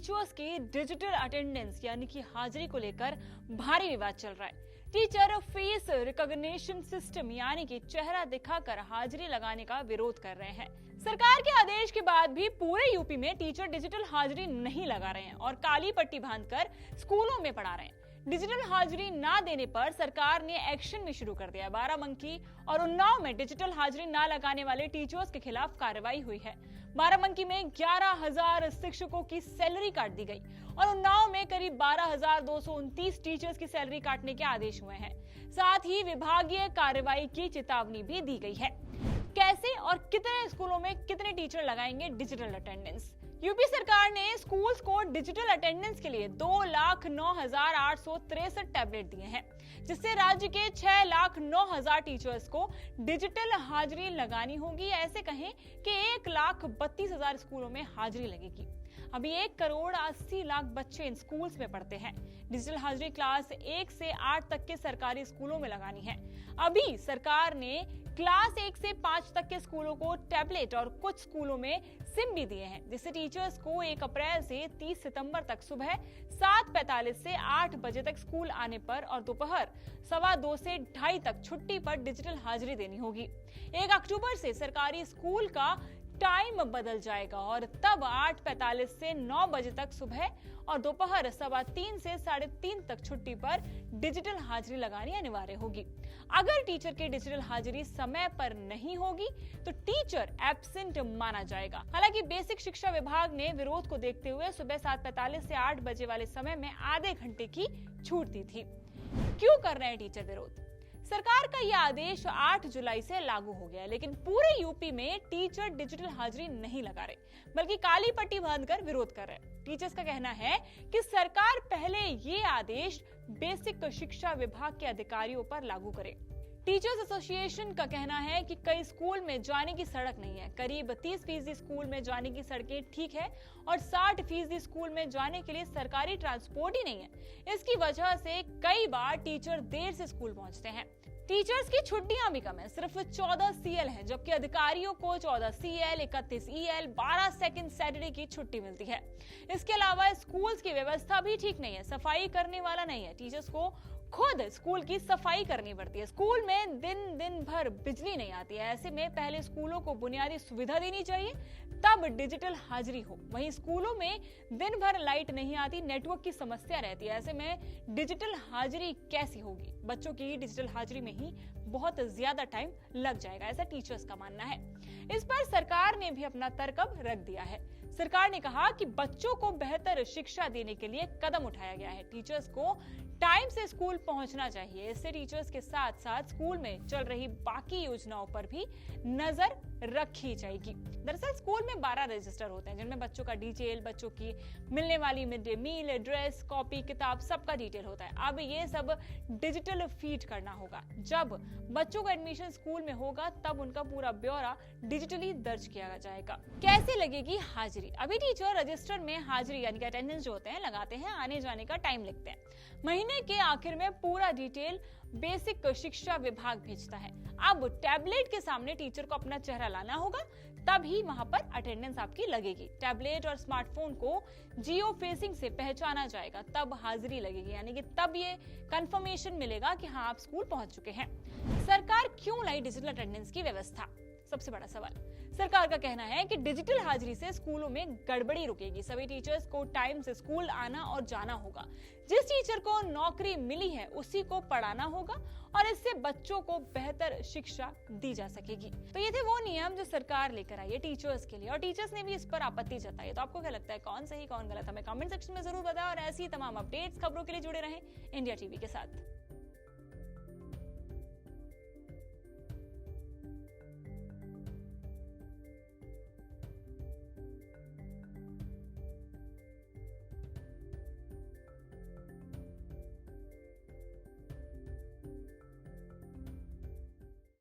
Teachers की digital attendance यानी कि हाजिरी को लेकर भारी विवाद चल रहा है। टीचर फेस रिकॉग्निशन सिस्टम यानी कि चेहरा दिखाकर हाजिरी लगाने का विरोध कर रहे हैं। सरकार के आदेश के बाद भी पूरे यूपी में टीचर डिजिटल हाजिरी नहीं लगा रहे हैं और काली पट्टी बांधकर स्कूलों में पढ़ा रहे हैं। डिजिटल हाजिरी ना देने पर सरकार ने एक्शन भी शुरू कर दिया। बाराबंकी और उन्नाव में डिजिटल हाजिरी ना लगाने वाले टीचर्स के खिलाफ कार्रवाई हुई है। बाराबंकी में 11,000 शिक्षकों की सैलरी काट दी गई और उन्नाव में करीब 12,229 टीचर्स की सैलरी काटने के आदेश हुए हैं। साथ ही विभागीय कार्रवाई की चेतावनी भी दी गई है। कैसे और कितने स्कूलों में कितने टीचर लगाएंगे डिजिटल अटेंडेंस? यूपी सरकार ने स्कूल्स को डिजिटल अटेंडेंस के लिए 2,09,863 टैबलेट दिए हैं, जिससे राज्य के 6,09,000 टीचर्स को डिजिटल हाजिरी लगानी होगी। ऐसे कहें कि 1,32,000 स्कूलों में हाजिरी लगेगी। अभी 1,80,00,000 बच्चे इन स्कूल्स में पढ़ते हैं। डिजिटल हाजिरी क्लास 1 से 8 तक के सरकारी स्कूलों में लगानी है। अभी सरकार ने क्लास 1 से 5 तक के स्कूलों को टैबलेट और कुछ स्कूलों में सिम भी दिए हैं, जिससे टीचर्स को 1 अप्रैल से 30 सितंबर तक सुबह 7:45 से 8 बजे तक स्कूल आने पर और दोपहर 2:15 से 2:30 तक छुट्टी पर डिजिटल हाजिरी देनी होगी। 1 अक्टूबर से सरकारी स्कूल का टाइम बदल जाएगा और तब 8:45 से 9 बजे तक सुबह और दोपहर 3:15 से 3:30 तक छुट्टी पर डिजिटल हाजिरी लगानी अनिवार्य होगी। अगर टीचर की डिजिटल हाजिरी समय पर नहीं होगी तो टीचर एब्सेंट माना जाएगा। हालांकि बेसिक शिक्षा विभाग ने विरोध को देखते हुए सुबह 7:45 से 8 बजे वाले समय में आधे घंटे की छूट दी थी। क्यों कर रहे हैं टीचर विरोध? सरकार का यह आदेश 8 जुलाई से लागू हो गया, लेकिन पूरे यूपी में टीचर डिजिटल हाजिरी नहीं लगा रहे, बल्कि काली पट्टी बांधकर विरोध कर रहे हैं। टीचर्स का कहना है कि सरकार पहले ये आदेश बेसिक शिक्षा विभाग के अधिकारियों पर लागू करे। टीचर्स एसोसिएशन का कहना है कि कई स्कूल में जाने की सड़क नहीं है। करीब 30% स्कूल में जाने की सड़कें ठीक है और 60% स्कूल में जाने के लिए सरकारी ट्रांसपोर्ट ही नहीं है। इसकी वजह से कई बार टीचर देर से स्कूल पहुंचते हैं। टीचर्स की छुट्टियां भी कम है, सिर्फ 14 CL है, जबकि अधिकारियों को 14 CL, 31 EL, 12 सेकंड सैटरडे की छुट्टी मिलती है। इसके अलावा स्कूल्स की व्यवस्था भी ठीक नहीं है, सफाई करने वाला नहीं है। टीचर्स को खुद स्कूल की सफाई करनी पड़ती है। स्कूल में दिन भर बिजली नहीं आती है। ऐसे में पहले स्कूलों को बुनियादी सुविधा देनी चाहिए, तब डिजिटल हाजिरी हो। वहीं स्कूलों में दिन भर लाइट नहीं आती, नेटवर्क की समस्या रहती है। ऐसे में डिजिटल हाजिरी कैसी होगी? बच्चों की डिजिटल हाजिरी में ही बहुत ज्यादा टाइम लग जाएगा, ऐसा टीचर्स का मानना है। इस पर सरकार ने भी अपना तर्क रख दिया है। सरकार ने कहा कि बच्चों को बेहतर शिक्षा देने के लिए कदम उठाया गया है। टीचर्स को टाइम से स्कूल पहुंचना चाहिए। इससे टीचर्स के साथ साथ स्कूल में चल रही बाकी योजनाओं पर भी नजर रखी जाएगी। दरअसल स्कूल में 12 रजिस्टर होते हैं, जिनमें बच्चों का डिटेल, बच्चों की मिलने वाली mid day meal, dress, copy, किताब, सबका डिटेल होता है। अब ये सब डिजिटल फीड करना होगा। जब बच्चों का एडमिशन स्कूल में होगा तब उनका पूरा ब्यौरा डिजिटली दर्ज किया जाएगा। कैसे लगेगी हाजिरी? अभी टीचर रजिस्टर में हाजिरी यानी कि अटेंडेंस जो होते हैं लगाते हैं, आने जाने का टाइम लिखते हैं। महीने के आखिर में पूरा डिटेल बेसिक शिक्षा विभाग भेजता है। अब टैबलेट के सामने टीचर को अपना चेहरा लाना होगा, तभी वहां पर अटेंडेंस आपकी लगेगी। टैबलेट और स्मार्टफोन को जियो फेसिंग से पहचाना जाएगा, तब हाजिरी लगेगी, यानी कि तब ये कंफर्मेशन मिलेगा कि हाँ आप स्कूल पहुंच चुके हैं। सरकार क्यों लाई डिजिटल अटेंडेंस की व्यवस्था? सबसे बड़ा सवाल। सरकार का कहना है कि डिजिटल हाजिरी से स्कूलों में गड़बड़ी रुकेगी। सभी टीचर्स को टाइम से स्कूल आना और जाना होगा। जिस टीचर को नौकरी मिली है उसी को पढ़ाना होगा और इससे बच्चों को बेहतर शिक्षा दी जा सकेगी। तो ये थे वो नियम जो सरकार लेकर आई है टीचर्स के लिए, और टीचर्स ने भी इस पर आपत्ति जताई। तो आपको क्या लगता है, कौन सही कौन गलत? हमें कमेंट सेक्शन में जरूर बताएं और ऐसी तमाम अपडेट्स, खबरों के लिए जुड़े रहें इंडिया टीवी के साथ।